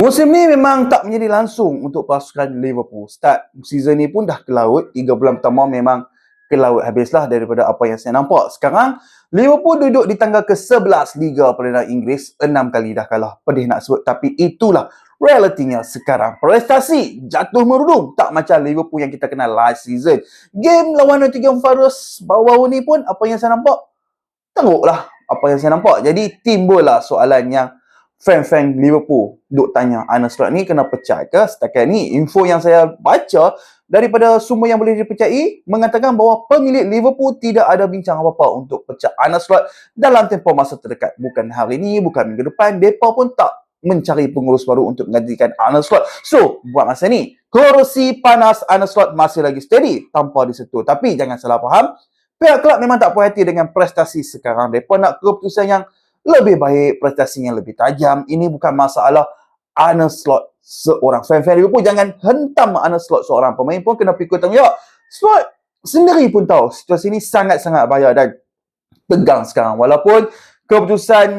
Musim ni memang tak menjadi langsung untuk pasukan Liverpool. Start season ni pun dah ke laut. 3 bulan pertama memang ke laut habislah daripada apa yang saya nampak. Sekarang, Liverpool duduk di tangga ke-11 Liga Perdana Inggeris. 6 kali dah kalah. Pedih nak sebut. Tapi itulah realitinya sekarang. Prestasi jatuh merudum. Tak macam Liverpool yang kita kenal last season. Game lawan Nottingham Forest baru-baru ni pun apa yang saya nampak? Teruklah apa yang saya nampak. Jadi timbullah soalan yang fan-fan Liverpool duk tanya, Arne Slot ni kena pecat ke? Setakat ni info yang saya baca daripada sumber yang boleh dipercayai mengatakan bahawa pemilik Liverpool tidak ada bincang apa-apa untuk pecat Arne Slot dalam tempoh masa terdekat. Bukan hari ni, bukan minggu depan. Mereka pun tak mencari pengurus baru untuk menggantikan Arne Slot. So, buat masa ni, kerusi panas Arne Slot masih lagi steady tanpa disentuh. Tapi jangan salah faham, pihak kelab memang tak puas hati dengan prestasi sekarang. Mereka nak keputusan yang lebih baik, prestasi yang lebih tajam. Ini bukan masalah Arne Slot seorang. Fan-fan Liverpool jangan hentam Arne Slot seorang. Pemain pun kena pikul tanggungjawab. Slot sendiri pun tahu situasi ini sangat-sangat bahaya dan tegang sekarang. Walaupun keputusan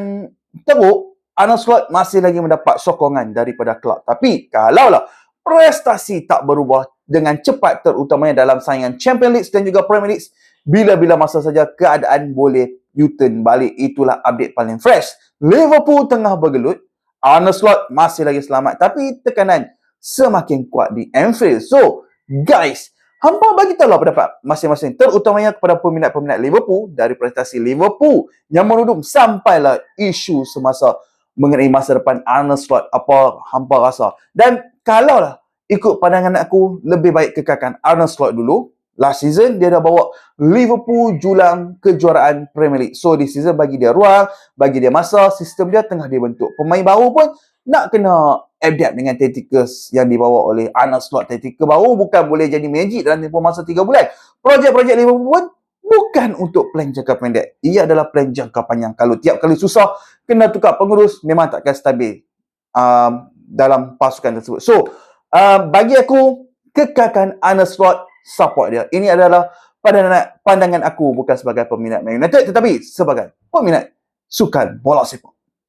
teruk, Arne Slot masih lagi mendapat sokongan daripada kelab. Tapi kalaulah prestasi tak berubah dengan cepat, terutamanya dalam saingan Champions League dan juga Premier League, bila-bila masa saja keadaan boleh U-turn balik. Itulah update paling fresh. Liverpool tengah bergelut. Arne Slot masih lagi selamat. Tapi tekanan semakin kuat di Anfield. So, guys, hampa bagi tahulah pendapat masing-masing. Terutamanya kepada peminat-peminat Liverpool. Dari prestasi Liverpool yang menudum sampailah isu semasa mengenai masa depan Arne Slot. Apa hampa rasa? Dan kalaulah ikut pandangan aku, lebih baik kekalkan Arne Slot dulu. Last season, dia dah bawa Liverpool julang kejuaraan Premier League. So, di season bagi dia ruang, bagi dia masa, sistem dia tengah dibentuk. Pemain baru pun nak kena adapt dengan tactics yang dibawa oleh Arne Slot. Tactics baru bukan boleh jadi magic dalam tempoh masa 3 bulan. Projek-projek Liverpool pun bukan untuk plan jangka pendek. Ia adalah plan jangka panjang. Kalau tiap kali susah, kena tukar pengurus, memang takkan stabil dalam pasukan tersebut. So, bagi aku, kekalkan Arne Slot, support dia. Ini adalah pandangan aku bukan sebagai peminat Man United tetapi sebagai peminat sukan bola sepak.